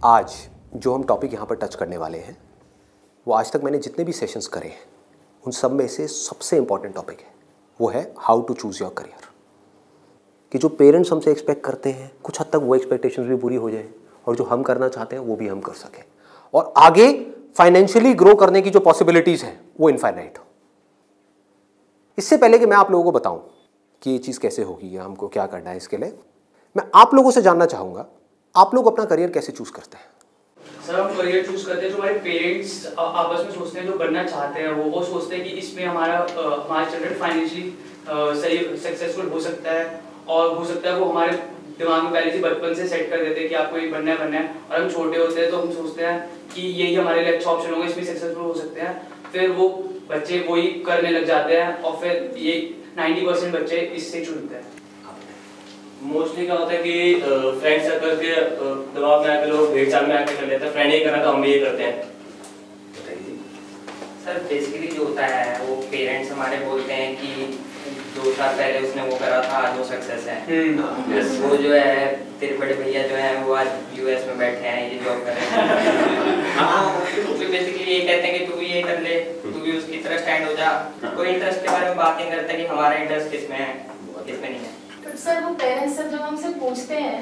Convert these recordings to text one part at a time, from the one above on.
आज जो हम टॉपिक यहाँ पर टच करने वाले हैं वो आज तक मैंने जितने भी सेशंस करे हैं उन सब में से सबसे इम्पॉर्टेंट टॉपिक है, वो है how to choose your career. कि जो पेरेंट्स हमसे एक्सपेक्ट करते हैं कुछ हद तक वो एक्सपेक्टेशंस भी पूरी हो जाए और जो हम करना चाहते हैं वो भी हम कर सकें और आगे फाइनेंशियली ग्रो करने की जो पॉसिबिलिटीज़ हैं वो इनफाइनाइट हो। इससे पहले कि मैं आप लोगों को बताऊं कि ये चीज़ कैसे होगी या हमको क्या करना है, इसके लिए मैं आप लोगों से जानना चाहूँगा, आप लोग अपना करियर कैसे चूज़ करते हैं? सर हम करियर चूज करते हैं जो हमारे पेरेंट्स आपस में सोचते हैं, जो बनना चाहते हैं वो सोचते हैं कि इसमें हमारा चिल्ड्रन फाइनेंशियली सही सक्सेसफुल हो सकता है और हो सकता है वो हमारे दिमाग में पहले से बचपन से सेट कर देते हैं कि आपको ये बनना है। और हम छोटे होते हैं तो हम सोचते हैं कि यही हमारे लिए अच्छा ऑप्शन होगा, इसमें सक्सेसफुल हो सकते हैं। फिर वो बच्चे वही करने लग जाते हैं और फिर ये 90% बच्चे इससे चुनते हैं। मोस्टली क्या होता है कि फ्रेंड सर्कल के दबाव में आके लोग भेड़ चाल में आके कर लेते हैं, फ्रेंड ये करना तो हम भी ये करते हैं। सर बेसिकली जो होता है वो पेरेंट्स हमारे बोलते हैं कि 2 साल पहले उसने वो करा था, आज वो सक्सेस है। वो जो है तेरे बड़े भैया जो है वो आज यूएस में बैठे हैं, ये जॉब कर रहे हैं। तो बेसिकली ये कहते हैं कि तू भी ये कर ले, तू भी उसकी तरह स्टैंड हो जा। कोई इंटरेस्ट के बारे में बात नहीं करता कि हमारा इंटरेस्ट किसमें है किसमें नहीं है। तो सर वो पेरेंट्स जब हमसे पूछते हैं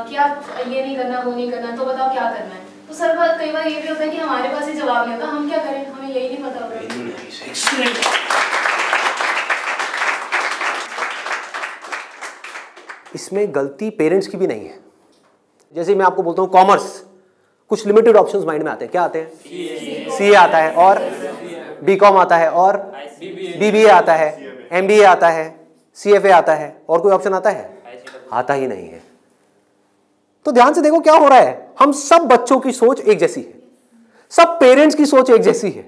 कि आप ये नहीं करना वो नहीं करना तो बताओ क्या करना है, तो सर कई बार ये भी होता है कि हमारे पास ये जवाब नहीं होता, हम क्या करें, हमें यही नहीं पता होता। इसमें गलती पेरेंट्स की भी नहीं है। जैसे मैं आपको बोलता हूँ कॉमर्स, कुछ लिमिटेड ऑप्शंस माइंड में आते हैं। क्या आते हैं? सीए आता है और बीकॉम आता है और बीबीए आता है, एमबीए आता है, सीएफए आता है, और कोई ऑप्शन आता है? आता ही नहीं है। तो ध्यान से देखो क्या हो रहा है, हम सब बच्चों की सोच एक जैसी है, सब पेरेंट्स की सोच एक जैसी है।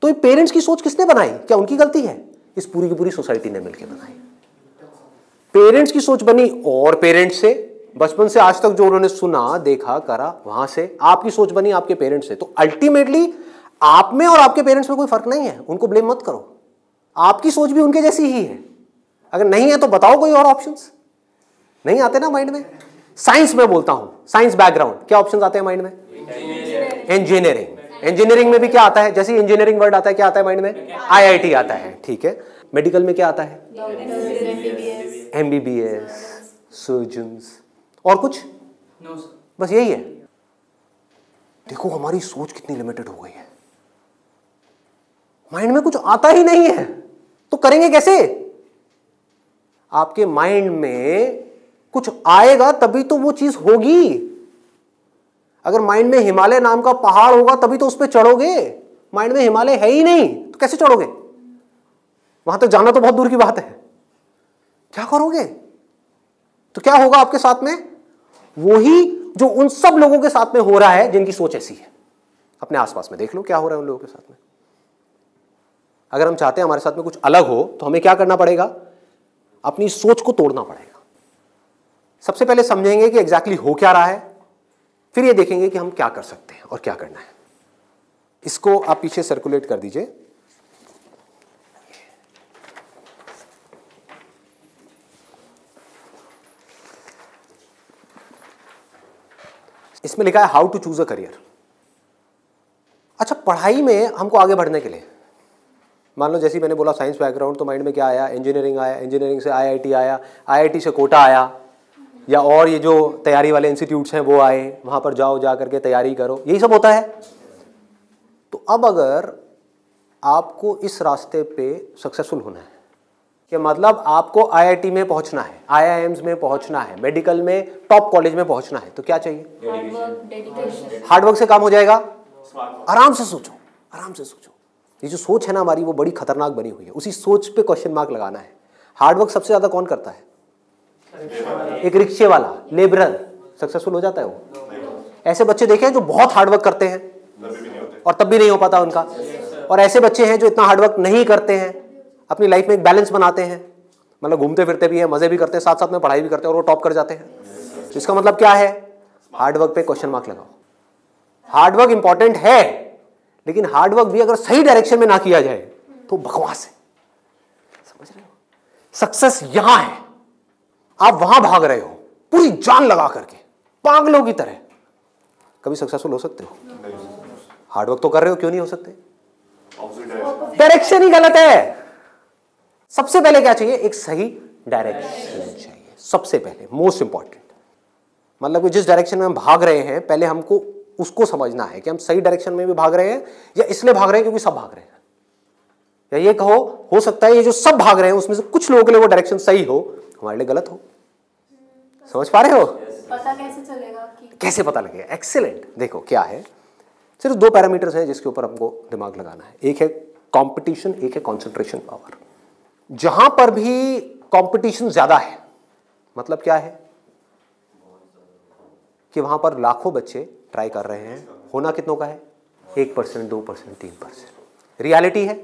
तो ये पेरेंट्स की सोच किसने बनाई? क्या उनकी गलती है? इस पूरी की पूरी सोसाइटी ने मिलकर बनाई। पेरेंट्स की सोच बनी और पेरेंट्स से बचपन से आज तक जो उन्होंने सुना देखा करा वहां से आपकी सोच बनी आपके पेरेंट्स से। तो अल्टीमेटली आप में और आपके पेरेंट्स में कोई फर्क नहीं है, उनको ब्लेम मत करो, आपकी सोच भी उनके जैसी ही है। अगर नहीं है तो बताओ कोई और ऑप्शंस। नहीं आते ना माइंड में? साइंस में बोलता हूं, साइंस बैकग्राउंड, क्या ऑप्शंस आते हैं माइंड में? इंजीनियरिंग। इंजीनियरिंग में भी क्या आता है? जैसे इंजीनियरिंग वर्ड आता है क्या आता है माइंड में? आईआईटी आता है, ठीक है। मेडिकल में क्या आता है? एमबीबीएस, सर्जन्स, और कुछ? नो सर, बस यही है। देखो हमारी सोच कितनी लिमिटेड हो गई है, माइंड में कुछ आता ही नहीं है तो करेंगे कैसे? आपके माइंड में कुछ आएगा तभी तो वो चीज होगी। अगर माइंड में हिमालय नाम का पहाड़ होगा तभी तो उस पर चढ़ोगे। माइंड में हिमालय है ही नहीं तो कैसे चढ़ोगे? वहां तक जाना तो बहुत दूर की बात है। क्या करोगे? तो क्या होगा आपके साथ में? वही जो उन सब लोगों के साथ में हो रहा है जिनकी सोच ऐसी है। अपने आसपास में देख लो क्या हो रहा है उन लोगों के साथ में। अगर हम चाहते हैं हमारे साथ में कुछ अलग हो तो हमें क्या करना पड़ेगा? अपनी सोच को तोड़ना पड़ेगा। सबसे पहले समझेंगे कि एग्जैक्टली हो क्या रहा है, फिर ये देखेंगे कि हम क्या कर सकते हैं और क्या करना है। इसको आप पीछे सर्कुलेट कर दीजिए। इसमें लिखा है how to choose a career. अच्छा, पढ़ाई में हमको आगे बढ़ने के लिए, मान लो जैसे मैंने बोला साइंस बैकग्राउंड, तो माइंड में क्या आया? इंजीनियरिंग आया, इंजीनियरिंग से आईआईटी आया, आईआईटी से कोटा आया, या और ये जो तैयारी वाले इंस्टीट्यूट्स हैं वो आए, वहाँ पर जाओ, जा करके तैयारी करो, यही सब होता है। तो अब अगर आपको इस रास्ते पे सक्सेसफुल होना है, कि मतलब आपको आईआईटी में पहुँचना है, आईआईएम्स में पहुँचना है, मेडिकल में टॉप कॉलेज में पहुँचना है, तो क्या चाहिए? हार्डवर्क से काम हो जाएगा। आराम से सोचो, आराम से सोचो। ये जो सोच है ना हमारी वो बड़ी खतरनाक बनी हुई है, उसी सोच पे क्वेश्चन मार्क लगाना है। हार्डवर्क सबसे ज्यादा कौन करता है? एक रिक्शे वाला, लेबरर सक्सेसफुल हो जाता है वो। ऐसे बच्चे देखे हैं जो बहुत हार्डवर्क करते हैं और तब भी नहीं हो पाता उनका, और ऐसे बच्चे हैं जो इतना हार्डवर्क नहीं करते हैं, अपनी लाइफ में एक बैलेंस बनाते हैं, मतलब घूमते फिरते भी हैं, मजे भी करते हैं, साथ साथ में पढ़ाई भी करते हैं और वो टॉप कर जाते हैं। तो इसका मतलब क्या है? हार्डवर्क पे क्वेश्चन मार्क लगाओ। हार्डवर्क इंपॉर्टेंट है, लेकिन हार्डवर्क भी अगर सही डायरेक्शन में ना किया जाए तो बकवास है। समझ रहे हो? सक्सेस यहां है, आप वहां भाग रहे हो पूरी जान लगा करके पागलों की तरह, कभी सक्सेसफुल हो सकते हो? हार्डवर्क तो कर रहे हो, क्यों नहीं हो सकते? डायरेक्शन ही गलत है। सबसे पहले क्या चाहिए? एक सही डायरेक्शन चाहिए, सबसे पहले, मोस्ट इंपॉर्टेंट। मतलब कि जिस डायरेक्शन में हम भाग रहे हैं, पहले हमको उसको समझना है कि हम सही डायरेक्शन में भी भाग रहे हैं या इसलिए भाग रहे हैं क्योंकि सब भाग रहे हैं। या ये कहो, हो सकता है ये जो सब भाग रहे हैं उसमें से कुछ लोगों के लिए वो डायरेक्शन सही हो, हमारे लिए गलत हो। समझ पा रहे हो? पता कैसे चलेगा कि कैसे पता लगेगा? एक्सीलेंट। देखो क्या है, सिर्फ 2 पैरामीटर्स हैं जिसके ऊपर हमको दिमाग लगाना है। एक है कंपटीशन, एक है कंसंट्रेशन पावर। जहां पर भी कंपटीशन ज्यादा है, मतलब क्या है कि वहां पर लाखों बच्चे ट्राई कर रहे हैं, होना कितनों का है? 1%, 2%, 3%। रियलिटी है।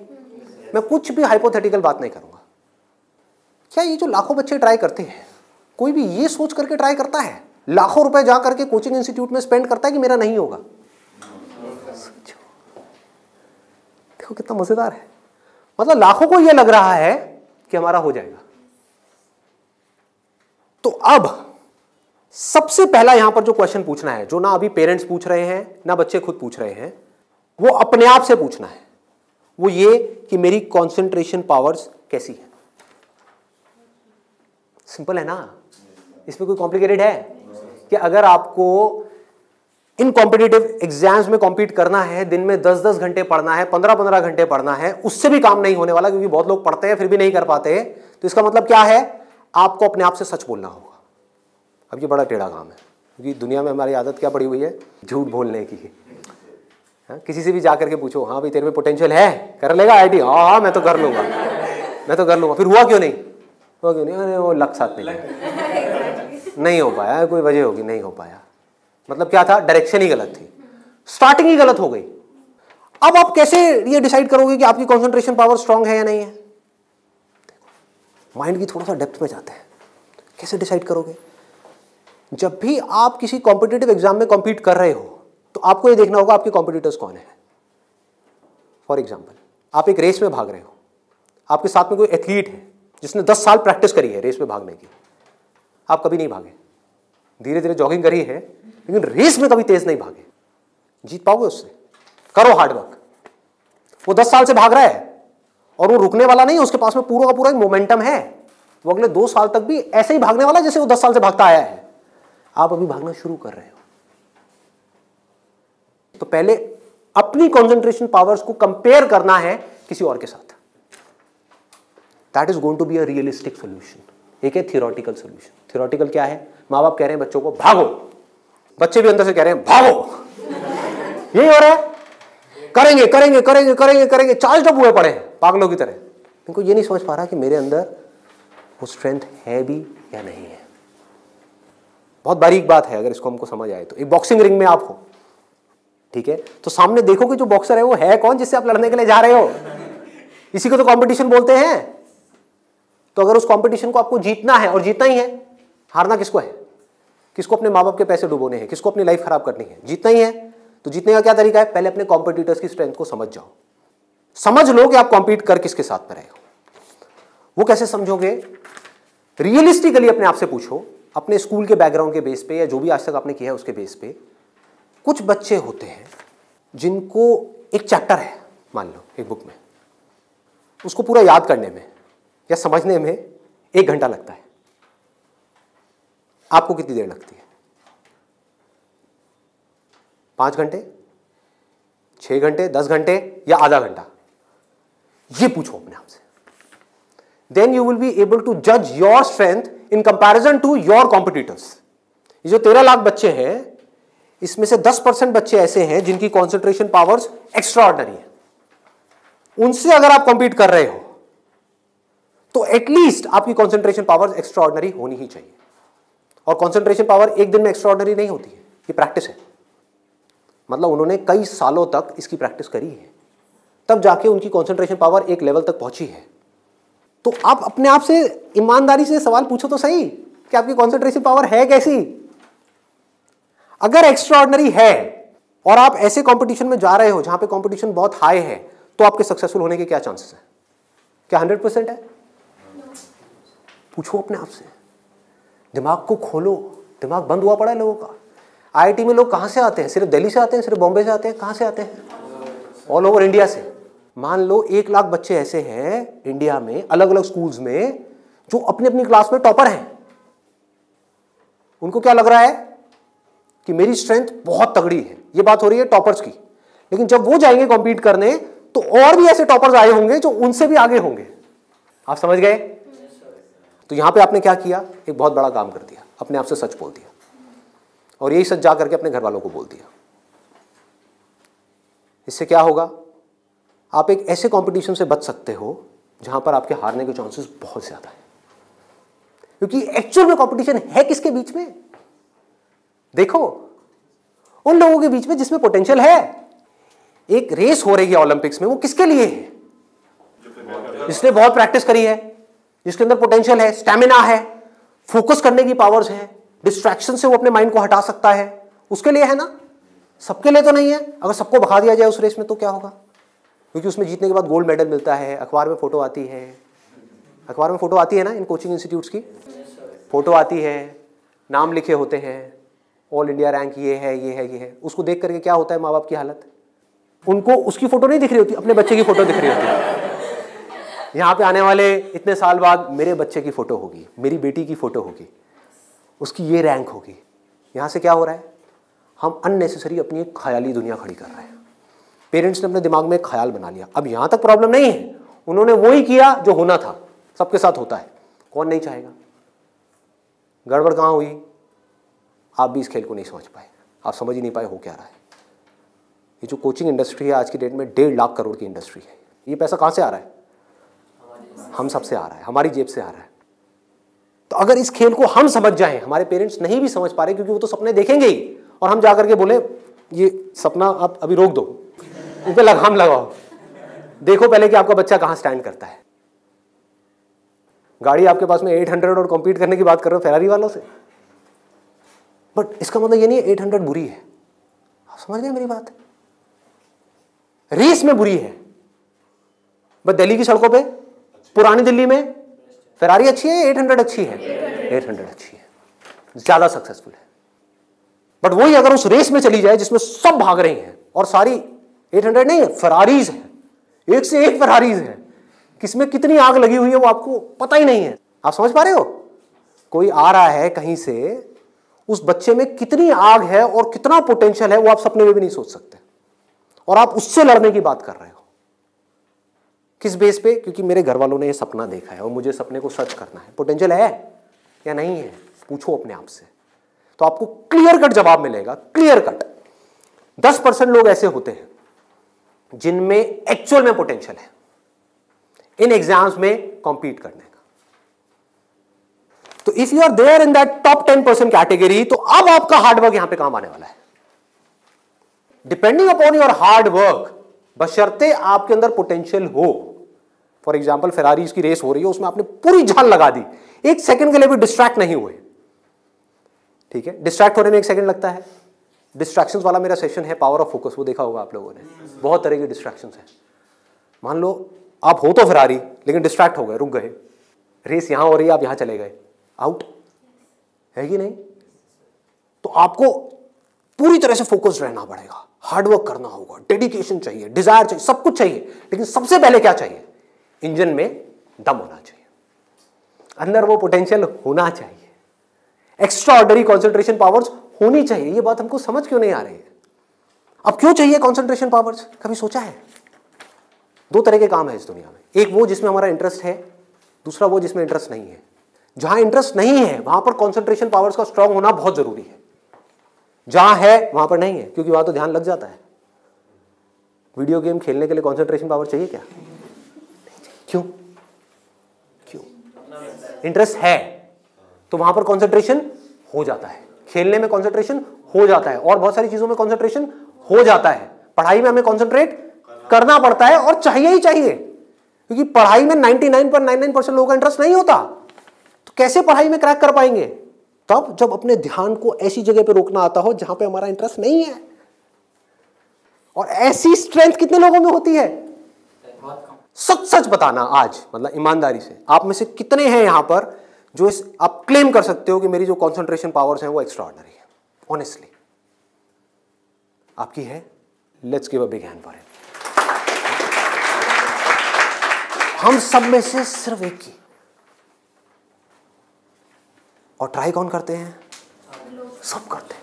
मैं कुछ भी हाइपोथेटिकल बात नहीं करूंगा। क्या ये जो लाखों बच्चे ट्राई करते हैं, कोई भी ये सोच करके ट्राई करता है? लाखों रुपए जा करके कोचिंग इंस्टीट्यूट में स्पेंड करता है कि मेरा नहीं होगा? देखो कितना मजेदार है। मतलब लाखों को यह लग रहा है कि हमारा हो जाएगा। तो अब सबसे पहला यहां पर जो क्वेश्चन पूछना है, जो ना अभी पेरेंट्स पूछ रहे हैं ना बच्चे खुद पूछ रहे हैं, वो अपने आप से पूछना है। वो ये कि मेरी कंसंट्रेशन पावर्स कैसी है। सिंपल है ना? इसमें कोई कॉम्प्लिकेटेड है? कि अगर आपको इन कॉम्पिटिटिव एग्जाम्स में कॉम्पीट करना है, दिन में 10-10 घंटे पढ़ना है, 15-15 घंटे पढ़ना है, उससे भी काम नहीं होने वाला, क्योंकि बहुत लोग पढ़ते हैं फिर भी नहीं कर पाते। तो इसका मतलब क्या है? आपको अपने आप से सच बोलना होगा। अब ये बड़ा टेढ़ा काम है, क्योंकि दुनिया में हमारी आदत क्या पड़ी हुई है? झूठ बोलने की। किसी से भी जाकर के पूछो, हाँ भाई तेरे में पोटेंशियल है, कर लेगा आईटी? हाँ मैं तो कर लूंगा, मैं तो कर लूंगा। फिर हुआ क्यों नहीं? हुआ क्यों नहीं? अरे वो लक साथ नहीं हो पाया, कोई वजह होगी, नहीं हो पाया। मतलब क्या था? डायरेक्शन ही गलत थी, स्टार्टिंग ही गलत हो गई। अब आप कैसे ये डिसाइड करोगे कि आपकी कंसंट्रेशन पावर स्ट्रांग है या नहीं है? माइंड की थोड़ा सा डेप्थ में जाते हैं। कैसे डिसाइड करोगे? जब भी आप किसी कॉम्पिटिटिव एग्जाम में कॉम्पीट कर रहे हो, तो आपको ये देखना होगा आपके कॉम्पिटिटर्स कौन है। फॉर एग्जाम्पल, आप एक रेस में भाग रहे हो, आपके साथ में कोई एथलीट है जिसने 10 साल प्रैक्टिस करी है रेस में भागने की। आप कभी नहीं भागे, धीरे धीरे जॉगिंग करी है, लेकिन रेस में कभी तेज नहीं भागे। जीत पाओगे उससे? करो हार्डवर्क। वो 10 साल से भाग रहा है और वो रुकने वाला नहीं है, उसके पास में पूरा का पूरा एक मोमेंटम है। वो अगले 2 साल तक भी ऐसे ही भागने वाला जैसे वो 10 साल से भागता आया है। आप अभी भागना शुरू कर रहे हो। तो पहले अपनी कंसंट्रेशन पावर्स को कंपेयर करना है किसी और के साथ। That is going to be a realistic solution. एक है थियोरेटिकल सोल्यूशन। थियोरेटिकल क्या है? माँ बाप कह रहे हैं बच्चों को भागो, बच्चे भी अंदर से कह रहे हैं भागो। यही हो रहा है, करेंगे करेंगे करेंगे करेंगे करेंगे, चार्ज अप हुए पड़े हैं पागलों की तरह। इनको ये नहीं समझ पा रहा कि मेरे अंदर वो स्ट्रेंथ है भी या नहीं है। बहुत बारीक बात है, अगर इसको हमको समझ आए तो। एक बॉक्सिंग रिंग में आप हो, ठीक है, तो सामने देखो कि जो बॉक्सर है वो है कौन जिससे आप लड़ने के लिए जा रहे हो। इसी को तो कंपटीशन बोलते हैं। तो अगर उस कंपटीशन को आपको जीतना है, और जीतना ही है, हारना किसको है? किसको अपने माँ बाप के पैसे डुबोने हैं? किसको अपनी लाइफ खराब करनी है? जीतना ही है। तो जीतने का क्या तरीका है? पहले अपने कॉम्पिटिटर्स की स्ट्रेंथ को समझ जाओ। समझ लो कि आप कॉम्पीट कर किसके साथ में रहे हो। वो कैसे समझोगे? रियलिस्टिकली अपने आप से पूछो, अपने स्कूल के बैकग्राउंड के बेस पे या जो भी आज तक आपने किया है उसके बेस पे। कुछ बच्चे होते हैं जिनको एक चैप्टर है, मान लो एक बुक में, उसको पूरा याद करने में या समझने में 1 घंटा लगता है। आपको कितनी देर लगती है? 5 घंटे, 6 घंटे, 10 घंटे या आधा घंटा? ये पूछो अपने आप से। Then you will be able to जज your strength in comparison to your competitors. ये जो 13 लाख बच्चे हैं, इसमें से 10% बच्चे ऐसे हैं जिनकी कंसंट्रेशन पावर्स एक्स्ट्रा ऑर्डिनरी है। उनसे अगर आप कॉम्पीट कर रहे हो तो एटलीस्ट आपकी कंसंट्रेशन पावर्स एक्स्ट्रा ऑर्डिनरी होनी ही चाहिए। और कंसंट्रेशन पावर एक दिन में एक्स्ट्रा ऑर्डिनरी नहीं होती है, ये प्रैक्टिस है। मतलब उन्होंने कई सालों तक इसकी प्रैक्टिस करी है, तब जाके उनकी कंसंट्रेशन पावर एक लेवल तक पहुंची है। तो आप अपने आप से ईमानदारी से सवाल पूछो तो सही कि आपकी कंसंट्रेशन पावर है कैसी। अगर एक्स्ट्रा ऑर्डिनरी है और आप ऐसे कंपटीशन में जा रहे हो जहां पे कंपटीशन बहुत हाई है, तो आपके सक्सेसफुल होने के क्या चांसेस हैं? क्या 100% है? पूछो अपने आप से, दिमाग को खोलो। दिमाग बंद हुआ पड़ा है लोगों का। IIT में लोग कहाँ से आते हैं? सिर्फ दिल्ली से आते हैं, सिर्फ बॉम्बे से आते हैं? कहाँ से आते हैं? ऑल ओवर इंडिया से। मान लो 1 लाख बच्चे ऐसे हैं इंडिया में अलग अलग स्कूल्स में जो अपनी अपनी क्लास में टॉपर हैं। उनको क्या लग रहा है कि मेरी स्ट्रेंथ बहुत तगड़ी है। ये बात हो रही है टॉपर्स की। लेकिन जब वो जाएंगे कॉम्पीट करने तो और भी ऐसे टॉपर्स आए होंगे जो उनसे भी आगे होंगे। आप समझ गए? तो यहां पे आपने क्या किया? एक बहुत बड़ा काम कर दिया, अपने आप से सच बोल दिया और यही सच जा करके अपने घर वालों को बोल दिया। इससे क्या होगा? आप एक ऐसे कंपटीशन से बच सकते हो जहां पर आपके हारने के चांसेस बहुत ज्यादा है, क्योंकि एक्चुअल में कंपटीशन है किसके बीच में? देखो, उन लोगों के बीच में जिसमें पोटेंशियल है। एक रेस हो रही है ओलंपिक्स में, वो किसके लिए है? जिसने बहुत प्रैक्टिस करी है, जिसके अंदर पोटेंशियल है, स्टैमिना है, फोकस करने की पावर्स है, डिस्ट्रैक्शन से वो अपने माइंड को हटा सकता है, उसके लिए है ना। सबके लिए तो नहीं है। अगर सबको भगा दिया जाए उस रेस में तो क्या होगा? क्योंकि उसमें जीतने के बाद गोल्ड मेडल मिलता है, अखबार में फोटो आती है। अखबार में फोटो आती है ना, इन कोचिंग इंस्टीट्यूट्स की फोटो आती है, नाम लिखे होते हैं, ऑल इंडिया रैंक ये है, ये है, ये है। उसको देख करके क्या होता है माँ बाप की हालत? उनको उसकी फोटो नहीं दिख रही होती, अपने बच्चे की फोटो दिख रही होती है। यहाँ पे आने वाले इतने साल बाद मेरे बच्चे की फोटो होगी, मेरी बेटी की फोटो होगी, उसकी ये रैंक होगी। यहाँ से क्या हो रहा है? हम अननेसेसरी अपनी एक ख्याली दुनिया खड़ी कर रहे हैं। पेरेंट्स ने अपने दिमाग में एक ख्याल बना लिया। अब यहाँ तक प्रॉब्लम नहीं है, उन्होंने वही किया जो होना था, सबके साथ होता है, कौन नहीं चाहेगा? गड़बड़ कहाँ हुई? आप भी इस खेल को नहीं समझ पाए, आप समझ ही नहीं पाए हो क्या रहा है। ये जो कोचिंग इंडस्ट्री है आज की डेट में 1.5 लाख करोड़ की इंडस्ट्री है। ये पैसा कहाँ से आ रहा है? हम सब से आ रहा है, हमारी जेब से आ रहा है। तो अगर इस खेल को हम समझ जाएं, हमारे पेरेंट्स नहीं भी समझ पा रहे क्योंकि वो तो सपने देखेंगे ही, और हम जाकर के बोले ये सपना आप अभी रोक दो, उन पे लगाम लगाओ, देखो पहले कि आपका बच्चा कहाँ स्टैंड करता है। गाड़ी आपके पास में 800 और कॉम्पीट करने की बात कर रहे हो फेरारी वालों से, बट इसका मतलब ये नहीं है 800 बुरी है। आप समझ गए मेरी बात? रेस में बुरी है, बट दिल्ली की सड़कों पे, पुरानी दिल्ली में फेरारी अच्छी है, 800 अच्छी है, 800 अच्छी है, ज्यादा सक्सेसफुल है। बट वही अगर उस रेस में चली जाए जिसमें सब भाग रही हैं और सारी 800 नहीं है, फेरारीज है, एक से एक फेरारीज है, किसमें कितनी आग लगी हुई है वो आपको पता ही नहीं है। आप समझ पा रहे हो? कोई आ रहा है कहीं से, उस बच्चे में कितनी आग है और कितना पोटेंशियल है वो आप सपने में भी नहीं सोच सकते, और आप उससे लड़ने की बात कर रहे हो। किस बेस पे? क्योंकि मेरे घर वालों ने ये सपना देखा है और मुझे सपने को सच करना है। पोटेंशियल है या नहीं है? पूछो अपने आप से, तो आपको क्लियर कट जवाब मिलेगा। क्लियर कट 10% लोग ऐसे होते हैं जिनमें एक्चुअल में पोटेंशियल है इन एग्जाम्स में कॉम्पीट करने का। तो if you are there in that top 10% category, तो अब आपका हार्डवर्क यहां पे काम आने वाला है। Depending upon your hard work, बशर्ते आपके अंदर पोटेंशियल हो। फॉर एग्जाम्पल फेरारीज की रेस हो रही है, उसमें आपने पूरी जान लगा दी, एक सेकंड के लिए भी डिस्ट्रैक्ट नहीं हुए। ठीक है, डिस्ट्रैक्ट होने में 1 सेकंड लगता है। डिस्ट्रैक्शंस वाला मेरा सेशन है पावर ऑफ फोकस, वो देखा होगा आप लोगों ने। बहुत तरह की डिस्ट्रैक्शंस हैं। मान लो आप हो तो फेरारी, लेकिन डिस्ट्रैक्ट हो गए, रुक गए, रेस यहां हो रही है, आप यहां चले गए, आउट है कि नहीं? तो आपको पूरी तरह से फोकस्ड रहना पड़ेगा, हार्डवर्क करना होगा, डेडिकेशन चाहिए, डिजायर चाहिए, सब कुछ चाहिए। लेकिन सबसे पहले क्या चाहिए? इंजन में दम होना चाहिए, अंदर वो पोटेंशियल होना चाहिए, एक्स्ट्रा ऑर्डिनरी कॉन्सेंट्रेशन पावर्स होनी चाहिए। ये बात हमको समझ क्यों नहीं आ रही है? अब क्यों चाहिए कॉन्सेंट्रेशन पावर्स? कभी सोचा है? 2 तरह के काम है इस दुनिया में, एक वो जिसमें हमारा इंटरेस्ट है, दूसरा वो जिसमें इंटरेस्ट नहीं है। जहां इंटरेस्ट नहीं है वहां पर कॉन्सेंट्रेशन पावर्स का स्ट्रांग होना बहुत जरूरी है, जहां है वहां पर नहीं है, क्योंकि वहां तो ध्यान लग जाता है। वीडियो गेम खेलने के लिए कॉन्सेंट्रेशन पावर चाहिए क्या? क्यों? क्यों? इंटरेस्ट है तो वहां पर कॉन्सेंट्रेशन हो जाता है, खेलने में कॉन्सेंट्रेशन हो जाता है, और बहुत सारी चीजों में कॉन्सेंट्रेशन हो जाता है। पढ़ाई में हमें कॉन्सेंट्रेट करना पड़ता है और चाहिए ही चाहिए, क्योंकि पढ़ाई में 99.99% लोगों का इंटरेस्ट नहीं होता, तो कैसे पढ़ाई में क्रैक कर पाएंगे? तब जब अपने ध्यान को ऐसी जगह पे रोकना आता हो जहां पे हमारा इंटरेस्ट नहीं है। और ऐसी स्ट्रेंथ कितने लोगों में होती है? सच सच बताना आज, मतलब ईमानदारी से, आप में से कितने हैं यहां पर जो आप क्लेम कर सकते हो कि मेरी जो कॉन्सेंट्रेशन पावर्स हैं वो एक्स्ट्राऑर्डिनरी है? ऑनेस्टली आपकी है, let's give a big hand for it. हम सब में से सिर्फ एक की, और ट्राई कौन करते हैं? सब करते हैं।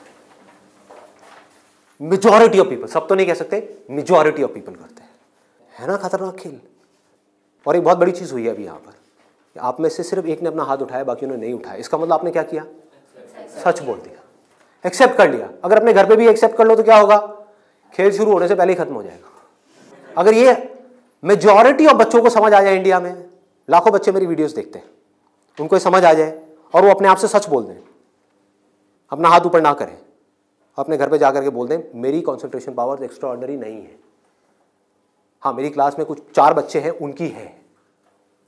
मेजॉरिटी ऑफ पीपल, सब तो नहीं कह सकते, मेजॉरिटी ऑफ पीपल करते हैं। है ना खतरनाक खेल। और एक बहुत बड़ी चीज हुई है अभी यहां पर, आप में से सिर्फ एक ने अपना हाथ उठाया, बाकी ने नहीं उठाया। इसका मतलब आपने क्या किया? सच बोल दिया, एक्सेप्ट कर लिया। अगर अपने घर पे भी एक्सेप्ट कर लो तो क्या होगा? खेल शुरू होने से पहले ही खत्म हो जाएगा। अगर ये मेजॉरिटी ऑफ बच्चों को समझ आ जाए, इंडिया में लाखों बच्चे मेरी वीडियोस देखते हैं, उनको ये समझ आ जाए और वो अपने आप से सच बोल दें, अपना हाथ ऊपर ना करें, अपने घर पे जाकर के बोल दें मेरी कंसंट्रेशन पावर एक्स्ट्रा ऑर्डिनरी नहीं है। हाँ, मेरी क्लास में कुछ 4 बच्चे हैं, उनकी है,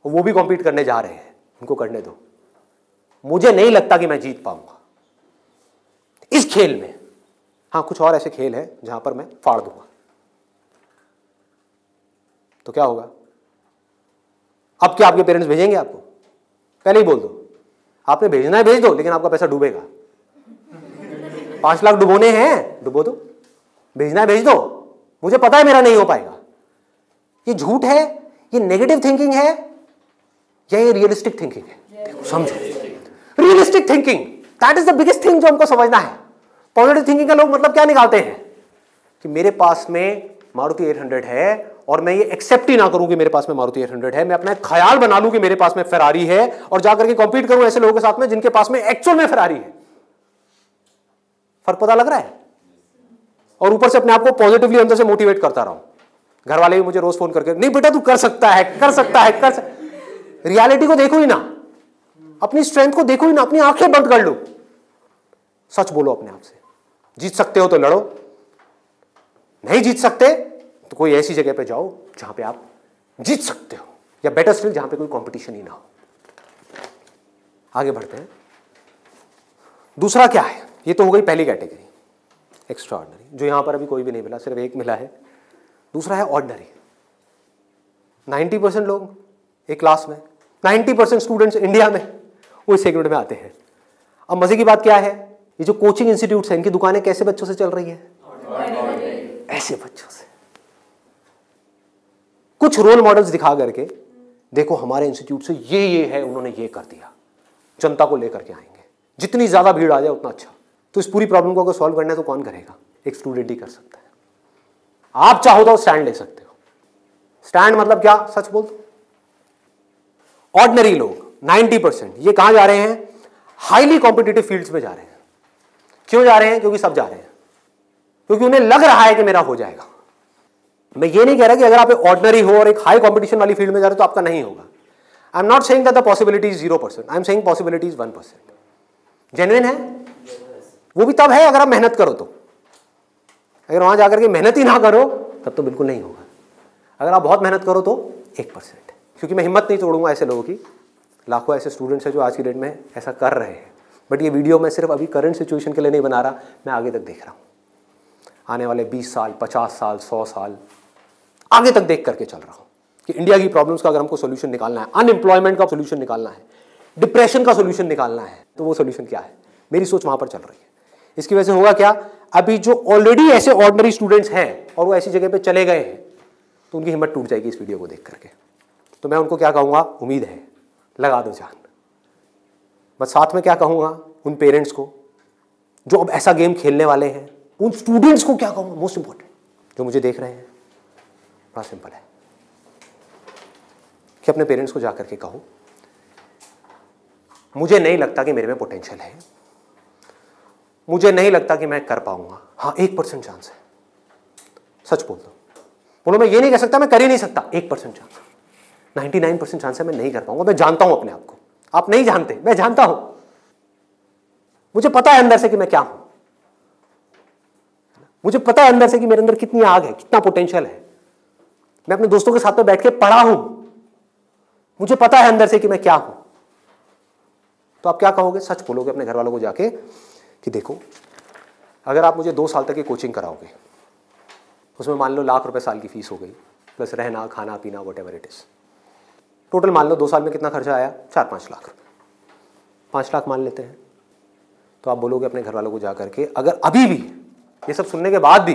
वो भी कॉम्पीट करने जा रहे हैं, उनको करने दो। मुझे नहीं लगता कि मैं जीत पाऊंगा इस खेल में। हाँ, कुछ और ऐसे खेल हैं जहां पर मैं फाड़ दूंगा। तो क्या होगा? अब क्या आपके पेरेंट्स भेजेंगे आपको? पहले ही बोल दो, आपने भेजना है भेज दो, लेकिन आपका पैसा डूबेगा। 5 लाख डुबोने हैं, डुबो दो। भेजना है भेज दो, मुझे पता है मेरा नहीं हो पाएगा। ये झूठ है, ये नेगेटिव थिंकिंग है, या ये रियलिस्टिक थिंकिंग है? समझो, realistic thinking, that is the biggest thing जो हमको समझना है। पॉजिटिव थिंकिंग का लोग मतलब क्या निकालते हैं कि मेरे पास में मारुति 800 है और मैं ये एक्सेप्ट ही ना करूं कि मेरे पास में मारुति 800 है, मैं अपना एक ख्याल बना लूं कि मेरे पास में फेरारी है और जाकर के कॉम्पीट करूं ऐसे लोगों के साथ में जिनके पास में एक्चुअल में फेरारी है। फर्क पता लग रहा है? और ऊपर से अपने आप को पॉजिटिवली अंदर से मोटिवेट करता रहा हूं। घर वाले भी मुझे रोज फोन करके, नहीं बेटा तू कर सकता है, कर सकता है, कर सकता। रियलिटी को देखो ही ना, अपनी स्ट्रेंथ को देखो ही ना, अपनी आंखें बंद कर लो, सच बोलो अपने आप से। जीत सकते हो तो लड़ो, नहीं जीत सकते तो कोई ऐसी जगह पे जाओ जहां पे आप जीत सकते हो, या बेटर स्टिल जहां पे कोई कंपटीशन ही ना हो। आगे बढ़ते हैं। दूसरा क्या है? ये तो हो गई पहली कैटेगरी, एक्स्ट्रा ऑर्डिनरी, जो यहां पर अभी कोई भी नहीं मिला, सिर्फ एक मिला है। दूसरा है ऑर्डिनरी। 90% लोग एक क्लास में, 90% स्टूडेंट्स इंडिया में वो इस सेगमेंट में आते हैं। अब मजे की बात क्या है, ये जो कोचिंग इंस्टीट्यूट्स हैं, इनकी दुकानें कैसे बच्चों से चल रही है? ऐसे बच्चों से। कुछ रोल मॉडल्स दिखा करके, देखो हमारे इंस्टीट्यूट से ये है, उन्होंने ये कर दिया, जनता को लेकर के आएंगे, जितनी ज्यादा भीड़ आ जाए उतना अच्छा। तो इस पूरी प्रॉब्लम को अगर सॉल्व करना है तो कौन करेगा? एक स्टूडेंट ही कर सकता है। आप चाहो तो स्टैंड ले सकते हो। स्टैंड मतलब क्या? सच बोल दो। ऑर्डिनरी लोग 90% ये कहां जा रहे हैं? हाईली कॉम्पिटिटिव फील्ड्स में जा रहे हैं। क्यों जा रहे हैं? क्योंकि सब जा रहे हैं, क्योंकि उन्हें लग रहा है कि मेरा हो जाएगा। मैं ये नहीं कह रहा कि अगर आप ऑर्डिनरी हो और एक हाई कॉम्पिटिशन वाली फील्ड में जा रहे हो तो आपका नहीं होगा। I am not saying that the possibility is 0%, I am saying possibility is 1%। Genuine है वो भी तब है अगर आप मेहनत करो तो। अगर वहां जाकर के मेहनत ही ना करो तब तो बिल्कुल नहीं होगा। अगर आप बहुत मेहनत करो तो 1%। क्योंकि मैं हिम्मत नहीं तोड़ूंगा ऐसे लोगों की। लाखों ऐसे स्टूडेंट्स हैं जो आज की डेट में ऐसा कर रहे हैं। बट ये वीडियो मैं सिर्फ अभी करंट सिचुएशन के लिए नहीं बना रहा, मैं आगे तक देख रहा हूँ। आने वाले 20 साल, 50 साल, 100 साल आगे तक देख करके चल रहा हूँ कि इंडिया की प्रॉब्लम्स का अगर हमको सोल्यूशन निकालना है, अनएम्प्लॉयमेंट का सोल्यूशन निकालना है, डिप्रेशन का सोल्यूशन निकालना है, तो वो सोल्यूशन क्या है? मेरी सोच वहां पर चल रही है। इसकी वजह से होगा क्या? अभी जो ऑलरेडी ऐसे ऑर्डिनरी स्टूडेंट्स हैं और वो ऐसी जगह पे चले गए हैं तो उनकी हिम्मत टूट जाएगी इस वीडियो को देख करके। तो मैं उनको क्या कहूँगा? उम्मीद है, लगा दो जान। बस साथ में क्या कहूँगा उन पेरेंट्स को जो अब ऐसा गेम खेलने वाले हैं, उन स्टूडेंट्स को क्या कहूँगा? मोस्ट इंपॉर्टेंट जो मुझे देख रहे हैं, बड़ा सिंपल है कि अपने पेरेंट्स को जाकर के कहो मुझे नहीं लगता कि मेरे में पोटेंशियल है, मुझे नहीं लगता कि मैं कर पाऊंगा। हाँ, 1% चांस है। सच बोल दो, बोलो मैं ये नहीं कह सकता मैं कर ही नहीं सकता, 1% चांस, 99% चांस है मैं नहीं कर पाऊंगा। मैं जानता हूं अपने आप को, आप नहीं जानते, मैं जानता हूं। मुझे पता है अंदर से कि मैं क्या हूं, मुझे पता है अंदर से कि मेरे अंदर कितनी आग है, कितना पोटेंशियल है। मैं अपने दोस्तों के साथ में बैठ के पढ़ा हूं, मुझे पता है अंदर से कि मैं क्या हूं। तो आप क्या कहोगे? सच बोलोगे अपने घर वालों को जाके कि देखो अगर आप मुझे 2 साल तक की कोचिंग कराओगे, उसमें मान लो लाख रुपए साल की फीस हो गई, प्लस रहना खाना पीना वॉटेवर इट इज, टोटल मान लो 2 साल में कितना खर्चा आया? 4-5 लाख रुपए। 5 लाख मान लेते हैं। तो आप बोलोगे अपने घर वालों को जाकर के, अगर अभी भी ये सब सुनने के बाद भी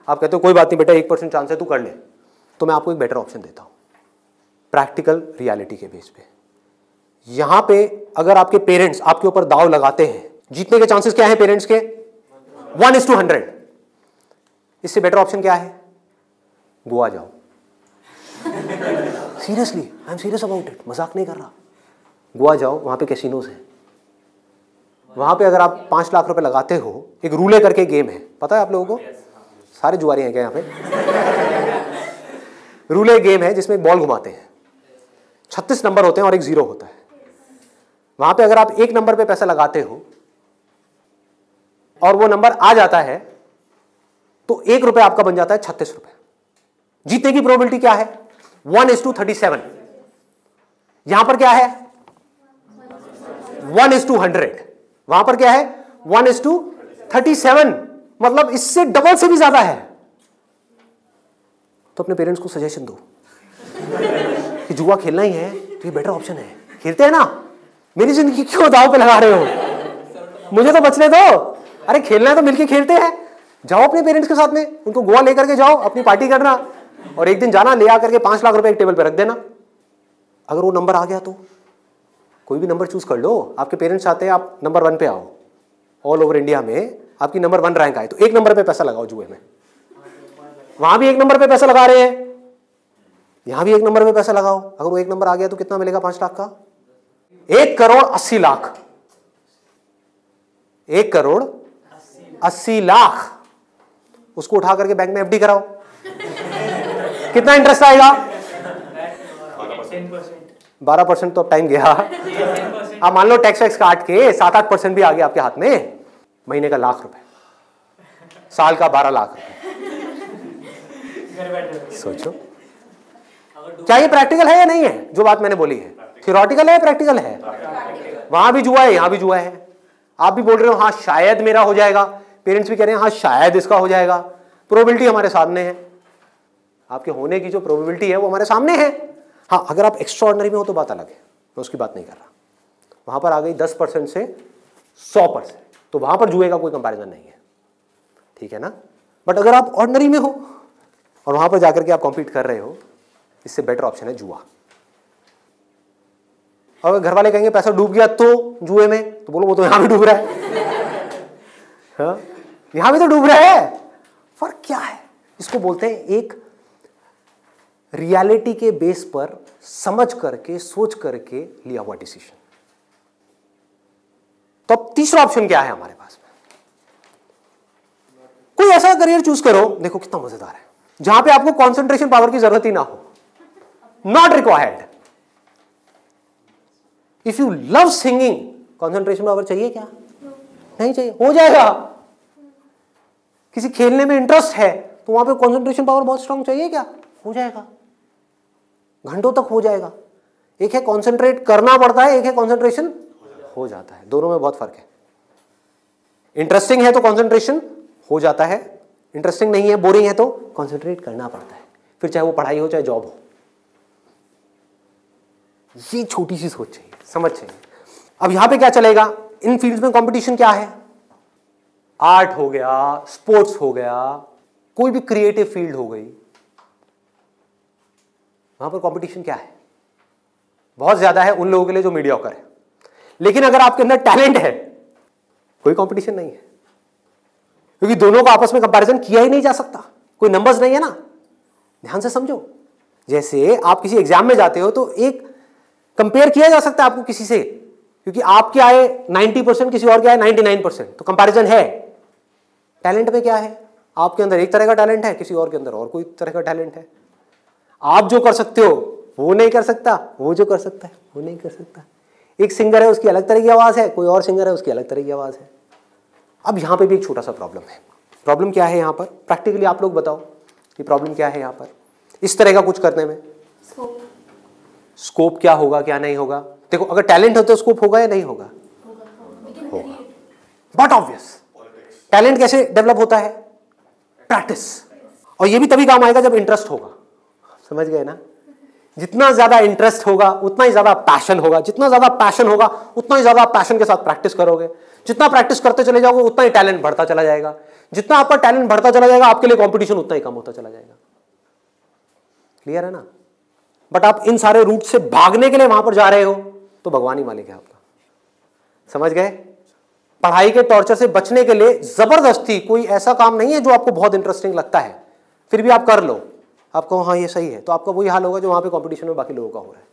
आप कहते हो कोई बात नहीं बेटा 1% चांस है, तू कर ले, तो मैं आपको एक बेटर ऑप्शन देता हूं प्रैक्टिकल रियलिटी के बेस पे। यहां पे अगर आपके पेरेंट्स आपके ऊपर दाव लगाते हैं, जीतने के चांसेस क्या है पेरेंट्स के? 1:100। इससे बेटर ऑप्शन क्या है? गोवा जाओ। Seriously, I am serious about it, मजाक नहीं कर रहा। गोवा जाओ, वहां पे कैसीनोज हैं, वहां पे अगर आप 5 लाख रुपए लगाते हो, एक रूले करके गेम है, पता है आप लोगों को? सारे जुआरी हैं क्या यहाँ पे? रूले गेम है जिसमें एक बॉल घुमाते हैं, 36 नंबर होते हैं और एक 0 होता है। वहां पे अगर आप 1 नंबर पे पैसा लगाते हो और वो नंबर आ जाता है तो 1 रुपए आपका बन जाता है 36 रुपए। जीतने की प्रोबेबिलिटी क्या है? 1:37। यहां पर क्या है? 1:100। वहां पर क्या है? 1:37, मतलब इससे डबल से भी ज्यादा है। तो अपने पेरेंट्स को सजेशन दो कि जुआ खेलना ही है तो ये बेटर ऑप्शन है, खेलते हैं ना। मेरी जिंदगी क्यों दांव पे लगा रहे हो? मुझे तो बचने दो। अरे खेलना है तो मिलके खेलते हैं। जाओ अपने पेरेंट्स के साथ में, उनको गोवा लेकर के जाओ, अपनी पार्टी करना, और एक दिन जाना ले आकर के 5 लाख रुपए एक टेबल पे रख देना। अगर वो नंबर आ गया तो कोई भी नंबर चूज कर लो। आपके पेरेंट्स चाहते हैं आप नंबर 1 पे आओ, ऑल ओवर इंडिया में आपकी नंबर 1 रैंक आए, तो 1 नंबर पे पैसा लगाओ जुए में। वहां भी 1 नंबर पे पैसा लगा रहे हैं, यहां भी 1 नंबर पे पैसा लगाओ। अगर वो 1 नंबर आ गया तो कितना मिलेगा? 5 लाख का 1,80,00,000। 1,80,00,000 उसको उठा करके बैंक में एफडी कराओ। कितना इंटरेस्ट आएगा? 12%। तो अब टाइम गया। आप मान लो टैक्स वैक्स काट के 7-8% भी आ गया आपके हाथ में। महीने का 1,00,000 रुपए, साल का 12 लाख रुपए। सोचो क्या ये प्रैक्टिकल है या नहीं है? जो बात मैंने बोली है थियोरेटिकल है, प्रैक्टिकल है। वहां भी जुआ है, यहां भी जुआ है। आप भी बोल रहे हो हाँ शायद मेरा हो जाएगा, पेरेंट्स भी कह रहे हैं हाँ शायद इसका हो जाएगा। प्रोबेबिलिटी हमारे सामने है, आपके होने की जो प्रोबेबिलिटी है वो हमारे सामने है। हाँ अगर आप एक्स्ट्राऑर्डिनरी में हो तो बात अलग है, मैं उसकी बात नहीं कर रहा। वहां पर आ गई 10% से 100%, तो वहां पर जुए का कोई कंपैरिजन नहीं है, ठीक है ना। बट अगर आप ऑर्डिनरी में हो और वहां पर जाकर के आप कॉम्पीट कर रहे हो, इससे बेटर ऑप्शन है जुआ। अगर घर वाले कहेंगे पैसा डूब गया तो जुए में, तो बोलो वो तो यहां भी डूब रहा है। हाँ? यहां भी तो डूब रहा है। फर्क क्या है? इसको बोलते हैं एक रियलिटी के बेस पर समझ करके सोच करके लिया हुआ डिसीजन। तो अब तीसरा ऑप्शन क्या है हमारे पास में? कोई ऐसा करियर चूज करो, देखो कितना मजेदार है, जहां पे आपको कंसंट्रेशन पावर की जरूरत ही ना हो, not required. If you love singing, concentration power चाहिए क्या? नहीं चाहिए, हो जाएगा। किसी खेलने में इंटरेस्ट है तो वहां पे कंसंट्रेशन पावर बहुत स्ट्रांग चाहिए क्या? हो जाएगा, घंटों तक हो जाएगा। एक है कंसंट्रेट करना पड़ता है, एक है कंसंट्रेशन हो जाता है। दोनों में बहुत फर्क है। इंटरेस्टिंग है तो कंसंट्रेशन हो जाता है, इंटरेस्टिंग नहीं है, बोरिंग है तो कंसंट्रेट करना पड़ता है, फिर चाहे वो पढ़ाई हो चाहे जॉब हो। ये छोटी सी सोच चाहिए, समझ चाहिए। अब यहां पे क्या चलेगा? इन फील्ड्स में कंपटीशन क्या है? आर्ट हो गया, स्पोर्ट्स हो गया, कोई भी क्रिएटिव फील्ड हो गई, वहां पर कंपटीशन क्या है? बहुत ज्यादा है उन लोगों के लिए जो मीडियोकर है। लेकिन अगर आपके अंदर टैलेंट है, कोई कंपटीशन नहीं है, क्योंकि दोनों को आपस में कंपैरिजन किया ही नहीं जा सकता, कोई नंबर्स नहीं है ना। ध्यान से समझो, जैसे आप किसी एग्जाम में जाते हो तो एक कंपेयर किया जा सकता है आपको किसी से, क्योंकि आपके आए 90%, किसी और के आए 99%, तो कंपैरिजन है। टैलेंट में क्या है? आपके अंदर एक तरह का टैलेंट है, किसी और के अंदर और कोई तरह का टैलेंट है। आप जो कर सकते हो वो नहीं कर सकता, वो जो कर सकता है वो नहीं कर सकता। एक सिंगर है, उसकी अलग तरह की आवाज है, कोई और सिंगर है, उसकी अलग तरह की आवाज है। अब यहां पे भी एक छोटा सा प्रॉब्लम है। प्रॉब्लम क्या है यहां पर? प्रैक्टिकली आप लोग बताओ कि प्रॉब्लम क्या है यहां पर इस तरह का कुछ करने में? स्कोप क्या होगा, क्या नहीं होगा? देखो अगर टैलेंट हो तो स्कोप होगा या नहीं होगा? होगा। बट ऑब्वियस, टैलेंट कैसे डेवलप होता है? प्रैक्टिस। और ये भी तभी काम आएगा जब इंटरेस्ट होगा। समझ गए ना? जितना ज्यादा इंटरेस्ट होगा उतना ही ज्यादा पैशन होगा, जितना ज्यादा पैशन होगा उतना ही ज्यादा पैशन के साथ प्रैक्टिस करोगे, जितना प्रैक्टिस करते चले जाओगे उतना ही टैलेंट बढ़ता चला जाएगा, जितना आपका टैलेंट बढ़ता चला जाएगा आपके लिए कंपटीशन उतना ही कम होता चला जाएगा। क्लियर है ना? बट आप इन सारे रूट से भागने के लिए वहां पर जा रहे हो तो भगवान ही मालिक है आपका। समझ गए? पढ़ाई के टॉर्चर से बचने के लिए जबरदस्ती कोई ऐसा काम नहीं है जो आपको बहुत इंटरेस्टिंग लगता है फिर भी आप कर लो, आपको हाँ ये सही है, तो आपका वही हाल होगा जो वहां पे कंपटीशन में बाकी लोगों का हो रहा है।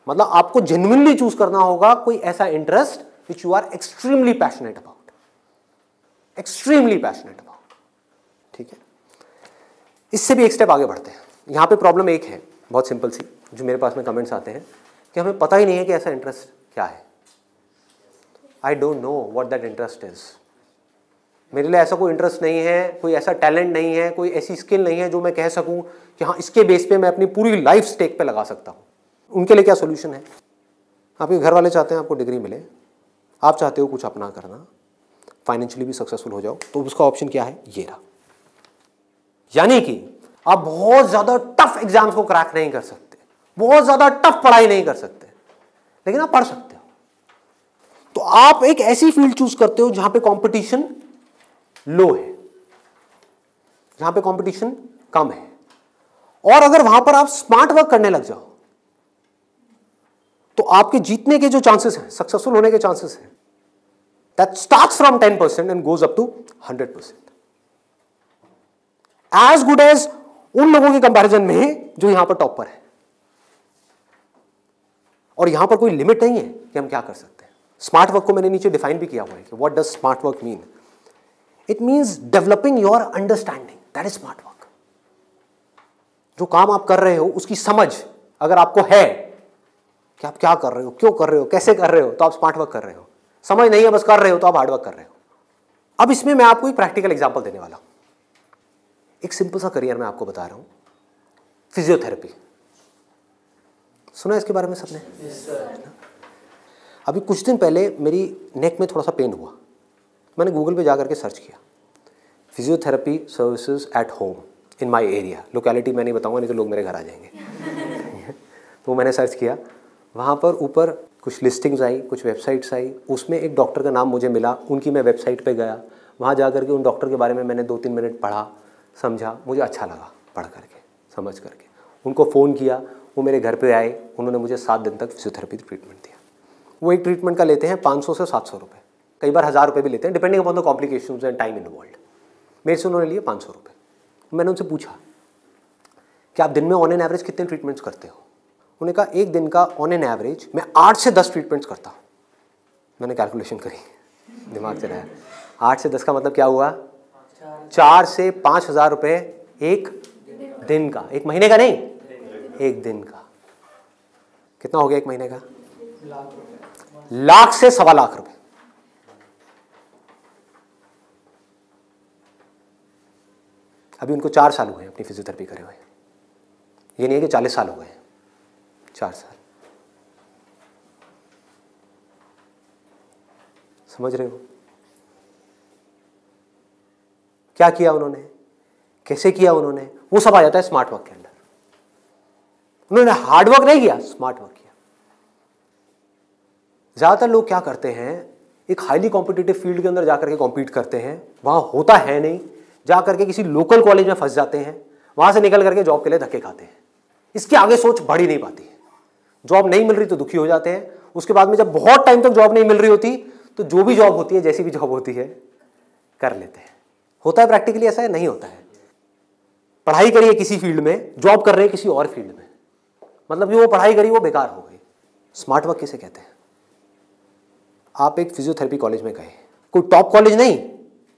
मतलब आपको जेन्युइनली चूज करना होगा कोई ऐसा interest which you are extremely passionate about, extremely passionate about. ठीक है, इससे भी एक स्टेप आगे बढ़ते हैं। यहां पे प्रॉब्लम एक है बहुत सिंपल सी, जो मेरे पास में कमेंट्स आते हैं कि हमें पता ही नहीं है कि ऐसा इंटरेस्ट क्या है। I don't know what that interest is. मेरे लिए ऐसा कोई इंटरेस्ट नहीं है, कोई ऐसा टैलेंट नहीं है, कोई ऐसी स्किल नहीं है जो मैं कह सकूं कि हाँ इसके बेस पे मैं अपनी पूरी लाइफ स्टेक पे लगा सकता हूं। उनके लिए क्या सोल्यूशन है? आपके घर वाले चाहते हैं आपको डिग्री मिले, आप चाहते हो कुछ अपना करना, फाइनेंशियली भी सक्सेसफुल हो जाओ, तो उसका ऑप्शन क्या है? ये रहा। यानी कि आप बहुत ज्यादा टफ एग्जाम्स को क्रैक नहीं कर सकते, बहुत ज्यादा टफ पढ़ाई नहीं कर सकते, लेकिन आप पढ़ सकते हो। तो आप एक ऐसी फील्ड चूज करते हो जहां पे कंपटीशन लो है, जहां पे कंपटीशन कम है, और अगर वहां पर आप स्मार्ट वर्क करने लग जाओ तो आपके जीतने के जो चांसेस हैं, सक्सेसफुल होने के चांसेस हैं, that starts from 10% and goes up to 100%, as good as उन लोगों के कंपैरिजन में जो यहां पर टॉप पर है। और यहां पर कोई लिमिट नहीं है कि हम क्या कर सकते हैं। स्मार्ट वर्क को मैंने नीचे डिफाइन भी किया हुआ है कि what does smart work mean. It means developing your understanding, that is smart work. जो काम आप कर रहे हो उसकी समझ अगर आपको है कि आप क्या कर रहे हो, क्यों कर रहे हो, कैसे कर रहे हो, तो आप स्मार्ट वर्क कर रहे हो। समझ नहीं है बस कर रहे हो तो आप हार्ड वर्क कर रहे हो। अब इसमें मैं आपको एक प्रैक्टिकल एग्जांपल देने वाला हूं। एक सिंपल सा करियर मैं आपको बता रहा हूं, फिजियोथेरेपी। सुना इसके बारे में सबने? अभी कुछ दिन पहले मेरी नेक में थोड़ा सा पेन हुआ, मैंने गूगल पे जाकर के सर्च किया physiotherapy services at home in my area. Locality मैं नहीं बताऊंगा नहीं तो लोग मेरे घर आ जाएंगे। तो मैंने सर्च किया, वहाँ पर ऊपर कुछ लिस्टिंग्स आई, कुछ वेबसाइट्स आई, उसमें एक डॉक्टर का नाम मुझे मिला, उनकी मैं वेबसाइट पे गया, वहाँ जा कर के उन डॉक्टर के बारे में मैंने 2-3 मिनट पढ़ा, समझा, मुझे अच्छा लगा पढ़ करके, समझ करके। उनको फ़ोन किया, वो मेरे घर पे आए, उन्होंने मुझे 7 दिन तक फिजियोथेरेपी ट्रीटमेंट दिया। वो एक ट्रीटमेंट का लेते हैं 500 से 700 रुपये, कई बार 1000 रुपये भी लेते हैं, depending upon the complications and time involved. मेरे से उन्होंने लिए 500 रुपये। मैंने उनसे पूछा कि आप दिन में ऑन एन एवरेज कितने ट्रीटमेंट्स करते हो? उन्होंने कहा एक दिन का ऑन एन एवरेज मैं 8 से 10 ट्रीटमेंट्स करता हूँ। मैंने कैलकुलेशन करी, दिमाग से रहा, 8 से 10 का मतलब क्या हुआ? 4 से 5,000 रुपये एक दिन का, एक महीने का नहीं, एक दिन का। कितना हो गया एक महीने का? लाख से 1.25 लाख रुपए। अभी उनको 4 साल हुए अपनी फिजियोथेरेपी करे हुए। ये नहीं है कि 40 साल हो गए, 4 साल। समझ रहे हो क्या किया उन्होंने, कैसे किया उन्होंने? वो सब आ जाता है स्मार्ट वर्क के अंदर। उन्होंने हार्ड वर्क नहीं किया, स्मार्ट वर्क किया। ज्यादातर लोग क्या करते हैं, एक हाईली कॉम्पिटिटिव फील्ड के अंदर जाकर के कॉम्पीट करते हैं, वहां होता है नहीं, जाकर के किसी लोकल कॉलेज में फंस जाते हैं, वहां से निकल करके जॉब के लिए धक्के खाते हैं। इसके आगे सोच बढ़ ही नहीं पाती है। जॉब नहीं मिल रही तो दुखी हो जाते हैं, उसके बाद में जब बहुत टाइम तक जॉब नहीं मिल रही होती तो जो भी जॉब होती है, जैसी भी जॉब होती है, कर लेते हैं। होता है प्रैक्टिकली ऐसा है? नहीं होता है। पढ़ाई करिए किसी फील्ड में, जॉब कर रहे हैं किसी और फील्ड में, मतलब कि वो पढ़ाई करी वो बेकार हो गई। स्मार्ट वर्क किसे कहते हैं? आप एक फिजियोथेरेपी कॉलेज में गए, कोई टॉप कॉलेज नहीं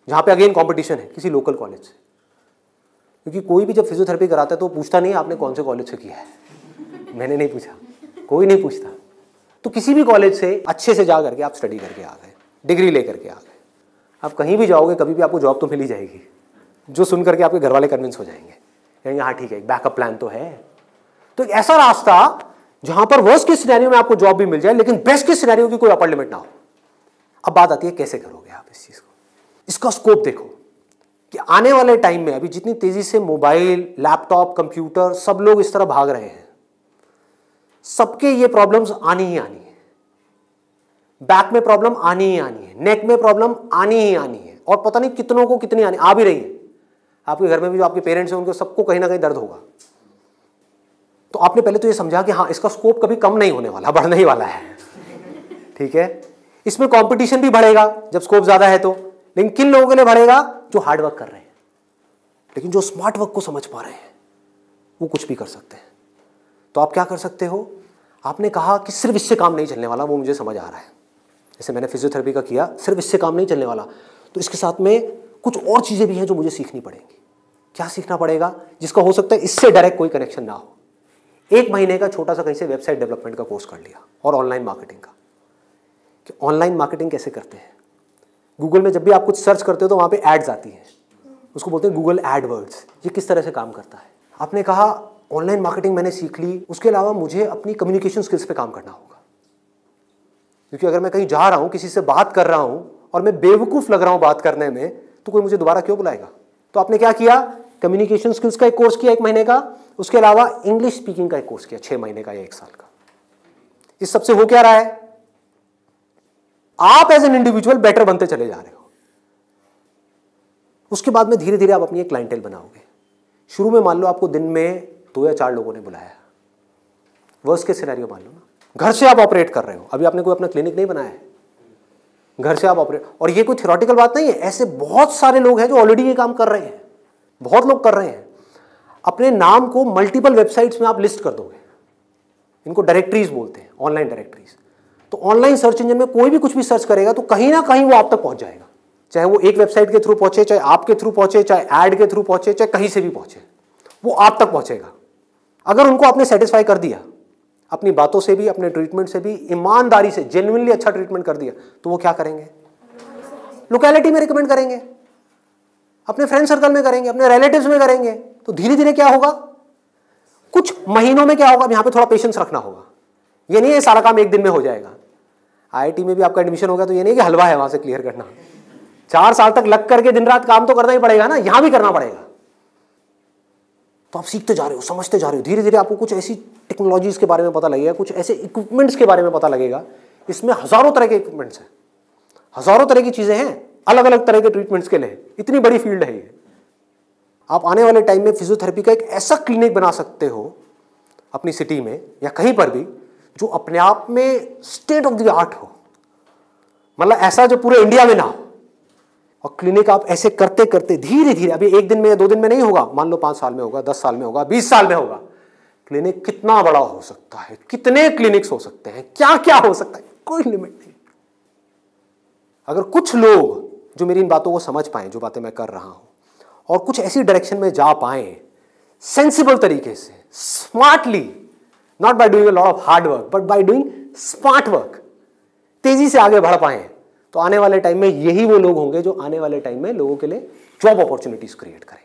जहां पे अगेन कंपटीशन है, किसी लोकल कॉलेज से। क्योंकि कोई भी जब फिजियोथेरेपी कराता है तो पूछता नहीं आपने कौन से कॉलेज से किया है। मैंने नहीं पूछा, कोई नहीं पूछता। तो किसी भी कॉलेज से अच्छे से जा करके आप स्टडी करके आ गए, डिग्री लेकर के आ गए। आप कहीं भी जाओगे कभी भी आपको जॉब तो मिल ही जाएगी, जो सुन करके आपके घर वाले कन्विंस हो जाएंगे, कहेंगे हाँ ठीक है एक बैकअप प्लान तो है। तो एक ऐसा रास्ता जहां पर वर्स्ट के सिनेरियो में आपको जॉब भी मिल जाए लेकिन बेस्ट के सिनेरियो की कोई अपर लिमिट ना हो। अब बात आती है कैसे करोगे आप इस चीज को। इसका स्कोप देखो कि आने वाले टाइम में अभी जितनी तेजी से मोबाइल, लैपटॉप, कंप्यूटर सब लोग इस तरह भाग रहे हैं, सबके ये प्रॉब्लम्स आनी ही आनी है। बैक में प्रॉब्लम आनी ही आनी है, नेक में प्रॉब्लम आनी ही आनी है, और पता नहीं कितनों को कितनी आ भी रही है। आपके घर में भी जो आपके पेरेंट्स हैं उनको सबको कहीं ना कहीं दर्द होगा। तो आपने पहले तो ये समझा कि हाँ, इसका स्कोप कभी कम नहीं होने वाला, बढ़ने ही वाला है। ठीक है, इसमें कंपटीशन भी बढ़ेगा जब स्कोप ज्यादा है तो, लेकिन किन लोगों के लिए बढ़ेगा? जो हार्ड वर्क कर रहे हैं, लेकिन जो स्मार्ट वर्क को समझ पा रहे हैं वो कुछ भी कर सकते हैं। तो आप क्या कर सकते हो? आपने कहा कि सिर्फ इससे काम नहीं चलने वाला, वो मुझे समझ आ रहा है, जैसे मैंने फिजियोथेरेपी का किया, सिर्फ इससे काम नहीं चलने वाला, तो इसके साथ में कुछ और चीजें भी हैं जो मुझे सीखनी पड़ेंगी। क्या सीखना पड़ेगा? जिसका हो सकता है इससे डायरेक्ट कोई कनेक्शन ना हो। 1 महीने का छोटा सा कहीं से वेबसाइट डेवलपमेंट का कोर्स कर लिया, और ऑनलाइन मार्केटिंग का, कि ऑनलाइन मार्केटिंग कैसे करते हैं। गूगल में जब भी आप कुछ सर्च करते हो तो वहां पे एड्स आती हैं, उसको बोलते हैं गूगल एडवर्ड्स। ये किस तरह से काम करता है। आपने कहा ऑनलाइन मार्केटिंग मैंने सीख ली, उसके अलावा मुझे अपनी कम्युनिकेशन स्किल्स पे काम करना होगा, क्योंकि अगर मैं कहीं जा रहा हूं, किसी से बात कर रहा हूं और मैं बेवकूफ लग रहा हूं बात करने में, तो कोई मुझे दोबारा क्यों बुलाएगा। तो आपने क्या किया? कम्युनिकेशन स्किल्स का एक कोर्स किया 1 महीने का, उसके अलावा इंग्लिश स्पीकिंग का एक कोर्स किया 6 महीने का या 1 साल का। इस सबसे हो क्या रहा है? आप एज एन इंडिविजुअल बेटर बनते चले जा रहे हो। उसके बाद में धीरे धीरे आप अपनी एक क्लाइंटेल बनाओगे। शुरू में मान लो आपको दिन में 2 या 4 लोगों ने बुलाया, वर्स्ट केस सिनेरियो मान लो ना, घर से आप ऑपरेट कर रहे हो, अभी आपने कोई अपना क्लिनिक नहीं बनाया है, घर से आप ऑपरेट, और ये कोई थ्योरेटिकल बात नहीं है, ऐसे बहुत सारे लोग हैं जो ऑलरेडी ये काम कर रहे हैं, बहुत लोग कर रहे हैं। अपने नाम को मल्टीपल वेबसाइट्स में आप लिस्ट कर दोगे, इनको डायरेक्टरीज बोलते हैं, ऑनलाइन डायरेक्टरीज। तो ऑनलाइन सर्च इंजन में कोई भी कुछ भी सर्च करेगा तो कहीं ना कहीं वो आप तक पहुंच जाएगा, चाहे वो एक वेबसाइट के थ्रू पहुंचे, चाहे आपके थ्रू पहुंचे, चाहे एड के थ्रू पहुंचे, चाहे कहीं से भी पहुंचे, वो आप तक पहुंचेगा। अगर उनको आपने सेटिस्फाई कर दिया अपनी बातों से भी, अपने ट्रीटमेंट से भी, ईमानदारी से जेन्युइनली अच्छा ट्रीटमेंट कर दिया, तो वो क्या करेंगे? लोकेलिटी में रिकमेंड करेंगे, अपने फ्रेंड सर्कल में करेंगे, अपने रिलेटिव्स में करेंगे। तो धीरे धीरे क्या होगा? कुछ महीनों में क्या होगा? यहां पे थोड़ा पेशेंस रखना होगा। ये नहीं है सारा काम 1 दिन में हो जाएगा। आईआईटी में भी आपका एडमिशन होगा तो ये नहीं कि हलवा है वहां से क्लियर करना, 4 साल तक लग करके दिन रात काम तो करना ही पड़ेगा ना, यहां भी करना पड़ेगा। तो आप सीखते जा रहे हो, समझते जा रहे हो, धीरे धीरे आपको कुछ ऐसी टेक्नोलॉजीज के बारे में पता लगेगा, कुछ ऐसे इक्विपमेंट्स के बारे में पता लगेगा। इसमें हजारों तरह के इक्विपमेंट्स हैं, हजारों तरह की चीजें हैं, अलग अलग तरह के ट्रीटमेंट्स के लिए। इतनी बड़ी फील्ड है ये। आप आने वाले टाइम में फिजियोथेरेपी का एक ऐसा क्लिनिक बना सकते हो अपनी सिटी में या कहीं पर भी, जो अपने आप में स्टेट ऑफ द आर्ट हो, मतलब ऐसा जो पूरे इंडिया में ना हो। और क्लिनिक आप ऐसे करते करते धीरे धीरे, अभी 1 दिन में या 2 दिन में नहीं होगा, मान लो 5 साल में होगा, 10 साल में होगा, 20 साल में होगा। क्लिनिक कितना बड़ा हो सकता है, कितने क्लिनिक्स हो सकते हैं, क्या क्या हो सकता है, कोई लिमिट नहीं। अगर कुछ लोग जो मेरी इन बातों को समझ पाए, जो बातें मैं कर रहा हूं, और कुछ ऐसी डायरेक्शन में जा पाए सेंसिबल तरीके से, smartly, not by doing a lot of hard work but by doing smart work, तेजी से आगे बढ़ पाए, तो आने वाले टाइम में यही वो लोग होंगे जो आने वाले टाइम में लोगों के लिए जॉब अपॉर्चुनिटीज क्रिएट करेंगे।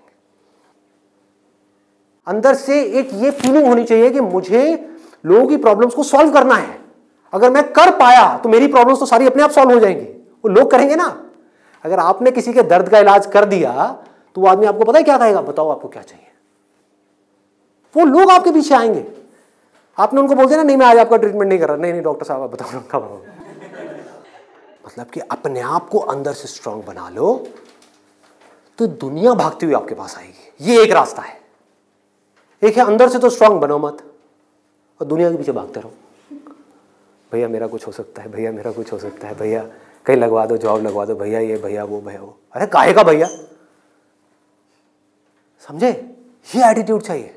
अंदर से एक ये फीलिंग होनी चाहिए कि मुझे लोगों की प्रॉब्लम्स को सॉल्व करना है। अगर मैं कर पाया तो मेरी प्रॉब्लम्स तो सारी अपने आप सॉल्व हो जाएंगी, वो लोग करेंगे ना। अगर आपने किसी के दर्द का इलाज कर दिया तो वो आदमी आपको पता है क्या कहेगा? बताओ आपको क्या चाहिए। वो लोग आपके पीछे आएंगे। आपने उनको बोल दिया ना, नहीं मैं आज आपका ट्रीटमेंट नहीं कर रहा, नहीं डॉक्टर साहब आप बताओ कब आओ। मतलब कि अपने आप को अंदर से स्ट्रांग बना लो तो दुनिया भागती हुई आपके पास आएगी। ये एक रास्ता है। एक है अंदर से तो स्ट्रांग बनो मत और दुनिया के पीछे भागते रहो। भैया मेरा कुछ हो सकता है, भैया मेरा कुछ हो सकता है, भैया कहीं लगवा दो, जॉब लगवा दो, भैया ये भैया वो भैया वो। अरे काहे का भैया, समझे? ये एटीट्यूड चाहिए।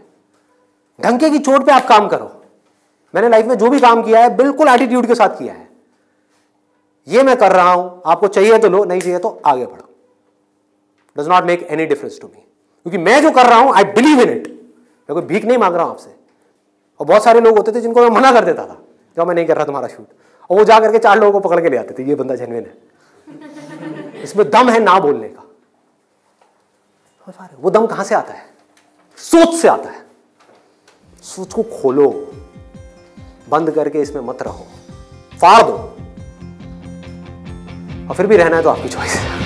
ढंके की चोट पे आप काम करो। मैंने लाइफ में जो भी काम किया है बिल्कुल एटीट्यूड के साथ किया है। ये मैं कर रहा हूं, आपको चाहिए तो लो, नहीं चाहिए तो आगे बढ़ो। Does not make any difference to me, क्योंकि मैं जो कर रहा हूं आई बिलीव इन इट। मैं कोई भीख नहीं मांग रहा हूं आपसे। और बहुत सारे लोग होते थे जिनको मैं मना कर देता था, जो मैं नहीं कर रहा तुम्हारा शूट, और वो जा करके 4 लोगों को पकड़ के ले आते थे, ये बंदा जेन्युइन है, इसमें दम है ना बोलने का। वो दम कहां से आता है? सोच से आता है। सोच को खोलो, बंद करके इसमें मत रहो, फाड़ दो। और फिर भी रहना है तो आपकी चॉइस है।